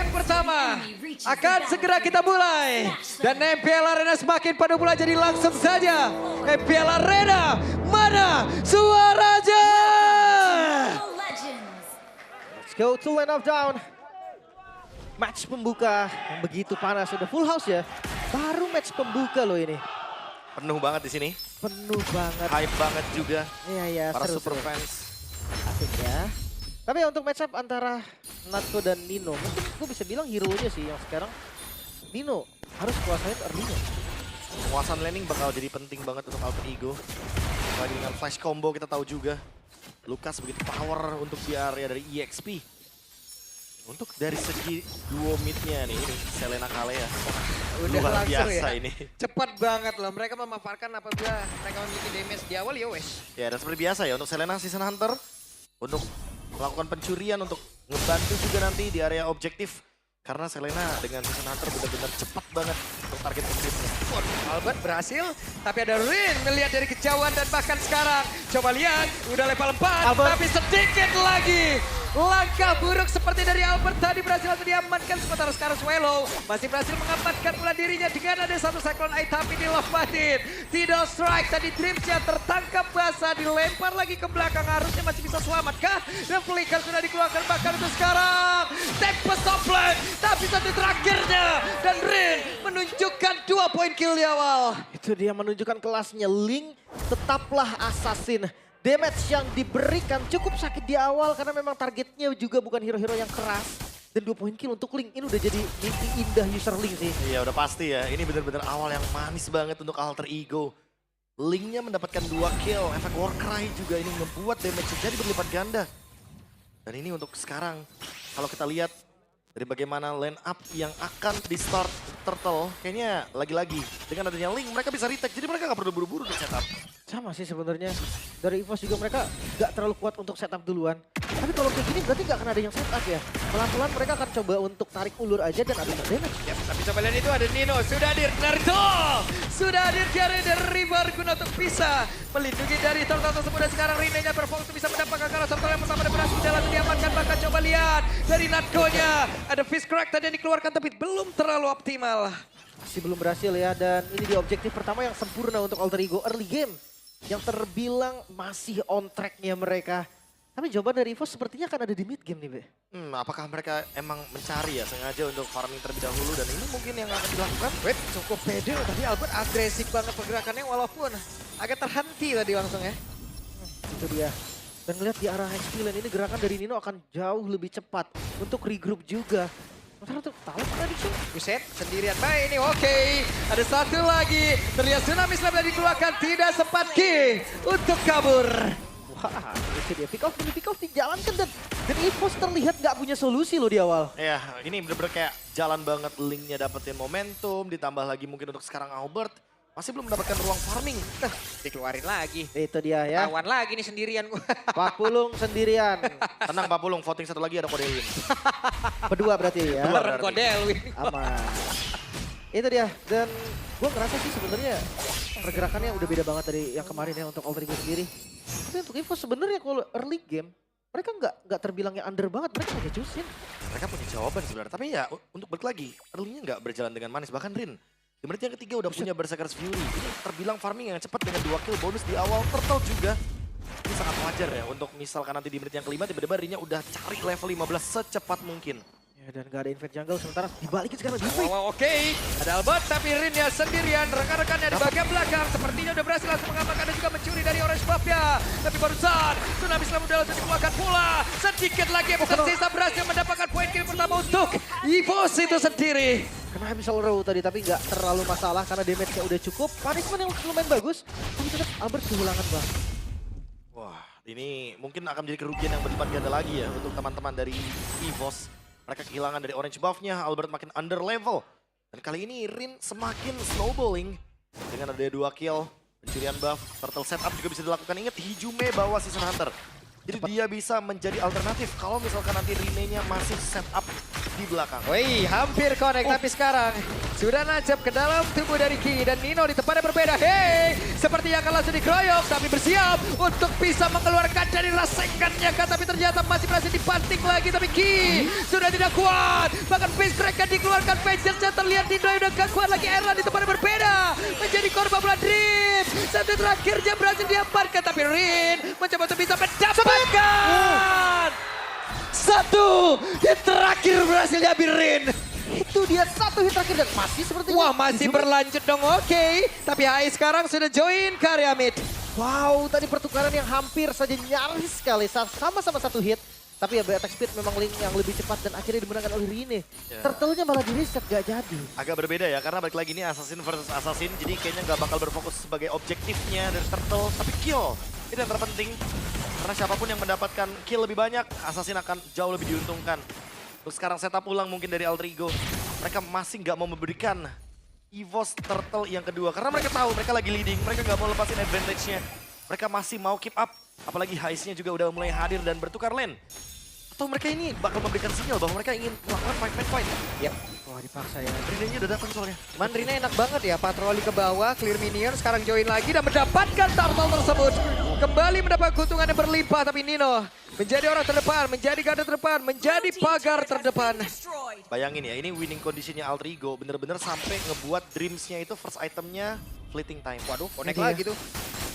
game pertama akan segera kita mulai. Dan MPL Arena semakin pada mulai, jadi langsung saja. MPL Arena, mana suaranya? Let's go to Land of Down. Match pembuka yang begitu panas, udah full house ya. Baru match pembuka loh ini. Penuh banget di sini. Penuh banget. Hype banget juga. Iya, Para seru, super seru. fans. Asik ya. Tapi untuk match up antara Natko dan Nino, mungkin gue bisa bilang hero-nya sih yang sekarang Nino harus kuasain early-nya. Penguasaan laning bakal jadi penting banget untuk Alter Ego. Lagi dengan flash combo kita tahu juga. Lucas begitu power untuk di area dari EXP. Untuk dari segi duo mid-nya nih, ini Selena Kalea. Udah Luar langsung biasa ya. ini. Cepat banget loh, mereka memanfaatkan apabila mereka memiliki damage di awal ya wes. Ya, dan seperti biasa ya untuk Selena Season Hunter. Untuk melakukan pencurian, untuk ngebantu juga nanti di area objektif. Karena Selena dengan Season Hunter benar-benar cepat banget untuk target objektifnya. Albert berhasil, tapi ada Rin melihat dari kejauhan dan bahkan sekarang. Coba lihat, udah level 4, Albert. tapi sedikit lagi. Langkah buruk seperti dari Albert tadi berhasil untuk diamankan. Sementara sekarang Swallow masih berhasil mengamankan pula dirinya dengan ada satu Cyclone Eye tapi di Love Batin. Tidak strike, tadi Dreamsnya tertangkap basah, dilempar lagi ke belakang. Harusnya masih bisa selamat kah? Dan Flicker sudah dikeluarkan bahkan untuk sekarang. Tempest top lane, tapi satu terakhirnya. Dan Rin menunjukkan 2 poin kill di awal. Itu dia menunjukkan kelasnya. Link tetaplah assassin. Damage yang diberikan cukup sakit di awal karena memang targetnya juga bukan hero-hero yang keras. Dan 2 poin kill untuk Link, ini udah jadi mimpi indah user Link sih. Iya udah pasti ya, ini benar-benar awal yang manis banget untuk Alter Ego. Linknya mendapatkan 2 kill, efek Warcry juga ini membuat damage jadi berlipat ganda. Dan ini untuk sekarang, kalau kita lihat dari bagaimana line up yang akan di start Turtle, kayaknya lagi-lagi dengan adanya Link mereka bisa retake, jadi mereka nggak perlu buru-buru untuk setup. Sama sih sebenarnya. Dari EVOS juga mereka gak terlalu kuat untuk setup duluan. Tapi kalau kayak gini berarti gak akan ada yang setup ya. Pelan-pelan mereka akan coba untuk tarik ulur aja dan ada damage. Ya, tapi coba lihat itu ada Nino, sudah hadir Naruto, sudah hadir Jare dari Barguna untuk bisa melindungi dari turtle tersebut. Dan sekarang Rinenya perform untuk bisa mendapatkan karena turtle yang pertama dan berhasil jalan diamankan. Bahkan coba lihat dari Natko-nya, ada Fist Crack tadi yang dikeluarkan tapi belum terlalu optimal. Masih belum berhasil ya, dan ini di objektif pertama yang sempurna untuk Alter Ego early game. Yang terbilang masih on track-nya mereka. Tapi jawaban dari EVOS sepertinya akan ada di mid game nih, Be. Apakah mereka emang mencari ya sengaja untuk farming terlebih dahulu dan ini mungkin yang akan dilakukan? Wait, cukup pede tapi Albert agresif banget pergerakannya walaupun agak terhenti tadi langsung ya. Itu dia. Dan ngeliat di arah HP lane ini gerakan dari Nino akan jauh lebih cepat untuk regroup juga. Sementara untuk tahu prediction. Buset, sendirian baik ini, oke. Ada satu lagi, terlihat Tsunami Slam dikeluarkan, tidak sempat Ki untuk kabur. Wah, itu dia. Pick off dijalankan dan EVOS terlihat nggak punya solusi loh di awal. Ya, ini bener-bener kayak jalan banget Linknya dapetin momentum, ditambah lagi mungkin untuk sekarang Albert masih belum mendapatkan ruang farming. Nah, dikeluarin lagi. Itu dia ya. Tawan lagi nih sendirian gua. Pak Pulung sendirian. Tenang Pak Pulung, voting satu lagi ada kode win. Berdua berarti ya. Berdua. Keren kode Elwin. Aman. Itu dia. Dan gue ngerasa sih sebenarnya pergerakannya udah beda banget dari yang kemarin ya untuk Alter Ego sendiri. Tapi untuk EVOS sebenarnya kalau early game mereka nggak terbilang yang under banget, mereka nggak jusin. Mereka punya jawaban sebenarnya, tapi ya untuk balik lagi, early-nya nggak berjalan dengan manis. Bahkan Rin, di menit yang ketiga udah punya Berserker's Fury. Ini terbilang farming yang cepat dengan 2 kill bonus di awal. Turtle juga. Ini sangat wajar ya untuk misalkan nanti di menit yang kelima tiba-tiba Rin-nya udah cari level 15 secepat mungkin. Ya, dan gak ada invade jungle, sementara dibalikin sekarang di Wow, oke. Ada Albert tapi Rinnya sendirian. Rekan-rekannya di bagian belakang sepertinya udah berhasil langsung mengamankan dan juga mencuri dari orange buff-nya. Tapi barusan Tsunami Slam udah langsung dikeluarkan pula. Sedikit lagi yang tersisa berhasil mendapatkan poin kill pertama untuk EVOS itu sendiri. Kena Missile Row tadi, tapi nggak terlalu masalah karena damage-nya udah cukup. Punishment yang lumayan bagus, tapi tetap Albert kehilangan bang. Wah, ini mungkin akan menjadi kerugian yang berlipat ganda lagi ya untuk teman-teman dari EVOS. Mereka kehilangan dari orange buff-nya, Albert makin under level. Dan kali ini Rin semakin snowballing dengan ada 2 kill, pencurian buff, turtle setup juga bisa dilakukan. Ingat, Hijume bawa Season Hunter. Jadi dia bisa menjadi alternatif kalau misalkan nanti Rinenya masih setup di belakang. Wih, hampir connect tapi sekarang Sudah nancap ke dalam tubuh dari Ki dan Nino di tempat yang berbeda. Hey, sepertinya akan langsung dikeroyok tapi bersiap untuk bisa mengeluarkan dari rasengannya kan. Tapi ternyata masih berhasil dibanting lagi tapi Ki sudah tidak kuat. Bahkan Face Crack dikeluarkan, Vengeance terlihat Nino udah gak kuat lagi. Erlan di tempat yang berbeda menjadi korban bola Dream. Satu terakhirnya berhasil diamankan tapi Rin mencoba untuk bisa mendapatkan. Satu hit terakhir berhasil diambil Rin. Itu dia satu hit terakhir dan masih seperti Wah masih berlanjut dong, oke. Tapi Hai sekarang sudah join ke area mid. Wow, tadi pertukaran yang hampir saja nyaris sekali. Sama-sama satu hit. Tapi ya attack speed memang Link yang lebih cepat dan akhirnya dimenangkan oleh Rine. Ya. Turtle-nya malah di reset gak jadi. Agak berbeda ya, karena balik lagi ini Assassin versus Assassin, jadi kayaknya nggak bakal berfokus sebagai objektifnya dari Turtle, tapi kill. Itu yang terpenting, karena siapapun yang mendapatkan kill lebih banyak, Assassin akan jauh lebih diuntungkan. Terus sekarang setup ulang mungkin dari Alter Ego. Mereka masih nggak mau memberikan EVOS Turtle yang kedua, karena mereka tahu mereka lagi leading, mereka nggak mau lepasin advantage-nya. Mereka masih mau keep up, apalagi Heist-nya juga udah mulai hadir dan bertukar lane. Atau mereka ini bakal memberikan sinyal bahwa mereka ingin melakukan fight. Yap. Wah dipaksa ya. Rine-nya udah datang soalnya. Mandrina enak banget ya, patroli ke bawah, clear minion, sekarang join lagi dan mendapatkan turtle tersebut. Kembali mendapat keuntungan yang berlimpah, tapi Nino menjadi orang terdepan, menjadi garda terdepan, menjadi pagar terdepan. Bayangin ya, ini winning conditionnya Alter Ego bener-bener sampai ngebuat Dreams-nya itu first itemnya fleeting time. Waduh, Connect Ini lagi dia. tuh.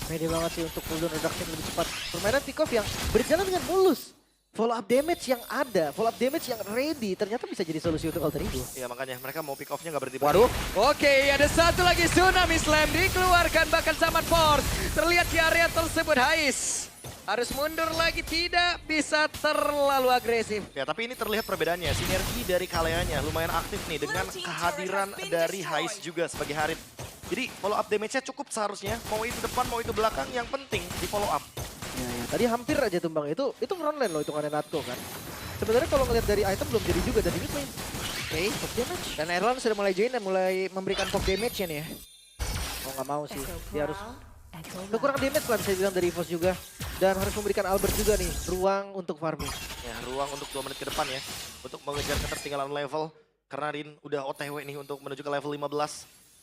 Pede banget sih untuk cooldown reduction lebih cepat. Permainan pick-off yang berjalan dengan mulus. Follow up damage yang ada, follow up damage yang ready. Ternyata bisa jadi solusi untuk Alter Ego. Ya makanya mereka mau pick off-nya nggak berhenti. Waduh. Oke, ada satu lagi Tsunami Slam dikeluarkan bahkan Zaman Force. Terlihat di area tersebut Hais. Harus mundur lagi, tidak bisa terlalu agresif. Ya tapi ini terlihat perbedaannya, sinergi dari Kaleanya lumayan aktif nih dengan kehadiran dari Heist juga sebagai Harit. Jadi follow up damage-nya cukup seharusnya, mau itu depan mau itu belakang, yang penting di follow up. Ya, tadi hampir aja tumbang itu front lane loh hitungannya Natko kan. Sebenarnya kalau ngeliat dari item belum jadi juga dari mid lane. Oke. Top damage. Dan Erlan sudah mulai join dan mulai memberikan pop damage-nya nih ya. Oh nggak mau sih, dia harus kurang damage lah bisa bilang dari EVOS juga. Dan harus memberikan Albert juga nih ruang untuk farming. Ya ruang untuk 2 menit ke depan ya, untuk mengejar ketertinggalan level. Karena Rin udah OTW nih untuk menuju ke level 15.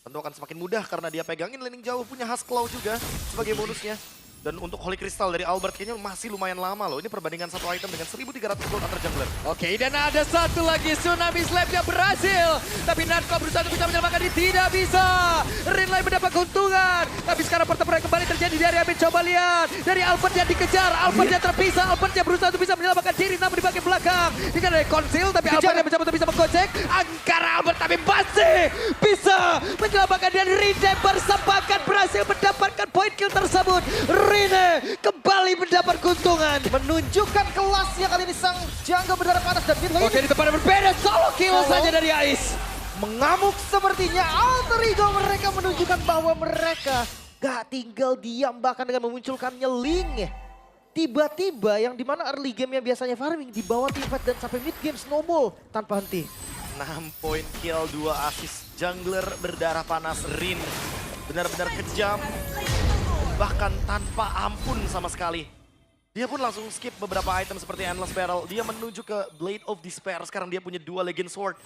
Tentu akan semakin mudah karena dia pegangin laning jauh, punya Husk Claw juga sebagai bonusnya. Dan untuk Holy Crystal dari Albert kayaknya masih lumayan lama loh. Ini perbandingan satu item dengan 1.300 gold antar jungler. Oke, dan ada satu lagi Tsunami Slap yang berhasil. Tapi Natko berusaha untuk bisa menyelamatkan ini, tidak bisa. Rinlay mendapat keuntungan. Tapi sekarang pertempuran kembali terjadi dari Amin. Coba lihat. Dari Albert yang dikejar. Albert yang terpisah. Albert yang berusaha untuk bisa menyelamatkan diri namun di bagian belakang. Ini kan ada konsil, tapi Albert yang mencoba untuk bisa menggocek. Angkara Albert tapi masih bisa menyelamatkan dan Rine bersepakat berhasil mendapatkan point kill tersebut. Rine kembali mendapat keuntungan. Menunjukkan kelasnya kali ini sang jangga berdarah panas dan mid lane. Oke, di tempat yang berbeda, solo kill Solo. saja dari Ais. Mengamuk sepertinya Alter Ego, mereka menunjukkan bahwa mereka gak tinggal diam bahkan dengan memunculkannya Link. Tiba-tiba yang dimana early game yang biasanya farming dibawa teamfight dan sampai mid game snowball tanpa henti. 6 point kill, 2 assist. Jungler berdarah panas Rin. Benar-benar kejam. Bahkan tanpa ampun sama sekali. Dia pun langsung skip beberapa item seperti Endless Barrel. Dia menuju ke Blade of Despair. Sekarang dia punya 2 Legend Sword.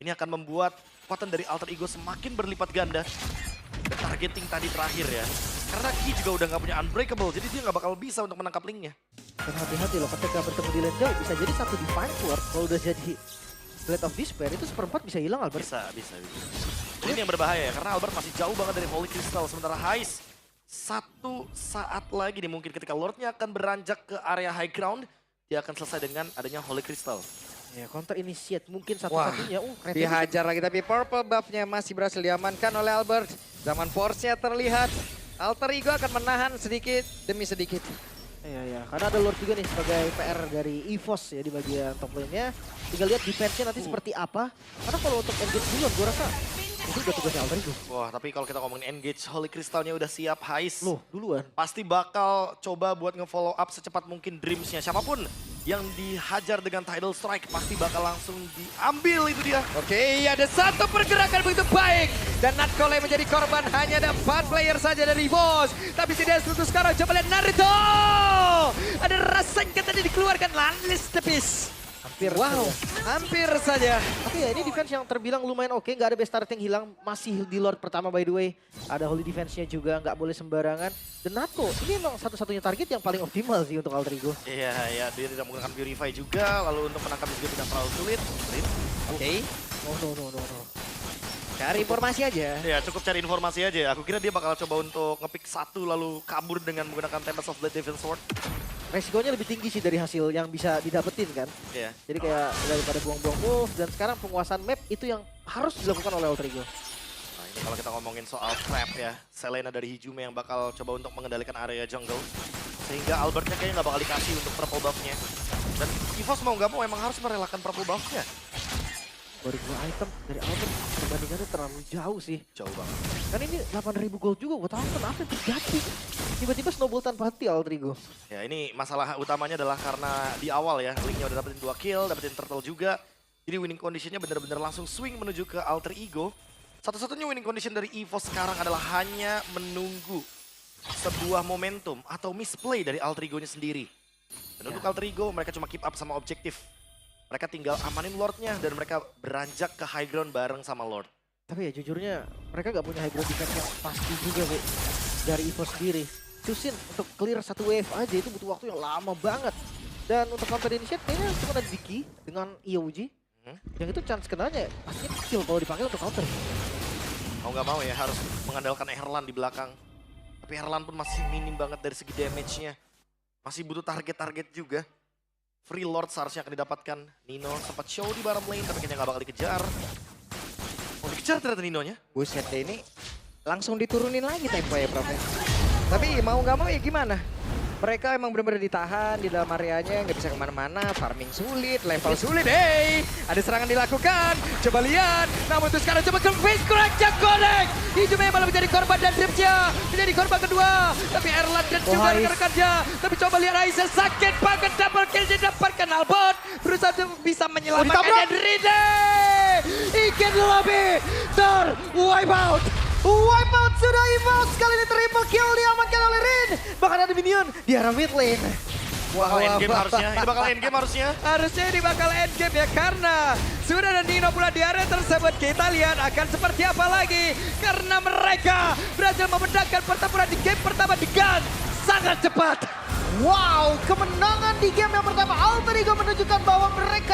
Ini akan membuat kekuatan dari Alter Ego semakin berlipat ganda. Dan targeting tadi terakhir ya. Karena Ki juga udah nggak punya Unbreakable. Jadi dia nggak bakal bisa untuk menangkap Link-nya. Dan hati-hati loh ketika bertemu di lane jauh bisa jadi satu Divine Sword kalau udah jadi Blade of Despair itu seperempat bisa hilang Albert. Bisa. Ini yang berbahaya ya. Karena Albert masih jauh banget dari Holy Crystal. Sementara Heist satu saat lagi nih mungkin ketika Lordnya akan beranjak ke area high ground, dia akan selesai dengan adanya Holy Crystal. Ya counter initiate mungkin satu-satunya. Keren Dihajar lagi tapi purple buff-nya masih berhasil diamankan oleh Albert. Zaman force-nya terlihat. Alter Ego akan menahan sedikit demi sedikit. Iya, karena ada Lord juga nih sebagai PR dari EVOS ya di bagian top lane-nya. Tinggal lihat defense-nya nanti seperti apa. Karena kalau untuk engage duluan gue rasa itu udah tugasnya Alter Ego. Wah tapi kalau kita ngomongin engage, Holy Crystalnya udah siap, Heist. Loh, duluan. Pasti bakal coba buat nge-follow up secepat mungkin Dreams-nya. Siapapun yang dihajar dengan Tidal Strike pasti bakal langsung diambil itu dia. Oke, ada satu pergerakan begitu baik. Dan Natkole menjadi korban, hanya ada 4 player saja dari Bos. Tapi tidak seluruh sekarang, coba lihat Naruto. Ada Rasengan tadi dikeluarkan, Lanlis tepis. hampir Wow, saja. hampir saja. Tapi ya ini defense yang terbilang lumayan oke, nggak ada best turret yang hilang, masih di Lord pertama by the way. Ada holy defense-nya juga, nggak boleh sembarangan. Dan Nato, ini emang satu-satunya target yang paling optimal sih untuk Alter Ego. Iya, ya dia tidak menggunakan Purify juga, lalu untuk menangkap juga tidak terlalu sulit. Oke, Oh no. cari informasi aja. Ya cukup cari informasi aja. Aku kira dia bakal coba untuk ngepick satu lalu kabur dengan menggunakan Tempest of the Devil Sword. Resikonya lebih tinggi sih dari hasil yang bisa didapetin kan. Iya. Jadi kayak daripada buang-buang move, dan sekarang penguasaan map itu yang harus dilakukan oleh Alter Ego. Nah ini kalau kita ngomongin soal trap ya, Selena dari Hijume yang bakal coba untuk mengendalikan area jungle. Sehingga Albertnya kayaknya nggak bakal dikasih untuk purple buff-nya. Dan EVOS mau nggak mau emang harus merelakan purple buff-nya. Baru 2 item dari Albert, perbandingannya terlalu jauh sih. Jauh banget. Kan ini 8.000 gold juga, gue tahu kenapa yang terjadi. Tiba-tiba snowball tanpa henti Alter Ego. Ya ini masalah utamanya adalah karena di awal ya, Link-nya udah dapetin 2 kill, dapetin turtle juga. Jadi winning condition-nya bener-bener langsung swing menuju ke Alter Ego. Satu-satunya winning condition dari EVOS sekarang adalah hanya menunggu sebuah momentum atau misplay dari Alter Ego-nya sendiri. Dan untuk Alter Ego mereka cuma keep up sama objektif. Mereka tinggal amanin Lord-nya dan mereka beranjak ke high ground bareng sama Lord. Tapi ya jujurnya mereka gak punya high ground defense yang pasti juga Be. Dari EVOS sendiri. Susin untuk clear satu wave aja itu butuh waktu yang lama banget. Dan untuk counter initiate kayaknya cuma ada Diki dengan EOG. Yang itu chance kenanya pastinya kecil kalau dipanggil untuk counter. Mau nggak mau ya harus mengandalkan Herlan di belakang. Tapi Herlan pun masih minim banget dari segi damage-nya. Masih butuh target-target juga. Free Lord seharusnya akan didapatkan. Nino sempat show di bottom lane tapi kayaknya nggak bakal dikejar. Oh dikejar ternyata Ninonya. Buset deh ini langsung diturunin lagi tempo ya Prof. Tapi mau nggak mau ya gimana? Mereka emang benar-benar ditahan di dalam areanya, nggak bisa kemana-mana, farming sulit, level sulit. Hey, ada serangan dilakukan, coba lihat. Namun itu sekarang coba ke face crack Jack Connect. Hijume malah menjadi korban dan Dripsnya menjadi korban kedua. Tapi Erlan dan juga rekan-rekannya. Tapi coba lihat Aizel sakit banget, double kill didapatkan Albert. Berusaha bisa menyelamatkan Edride. Ikan lobby wipe out. Wipeout sudah EVOS, kali ini triple kill diamankan oleh Rin. Bahkan ada minion di arah mid lane. Bakal endgame harusnya. Ini bakal endgame harusnya. Harusnya ini bakal endgame ya karena sudah ada Nino pula di area tersebut. Kita lihat akan seperti apa lagi. Karena mereka berhasil memendangkan pertempuran di game pertama dengan sangat cepat. Wow, kemenangan di game yang pertama Alter Ego menunjukkan bahwa mereka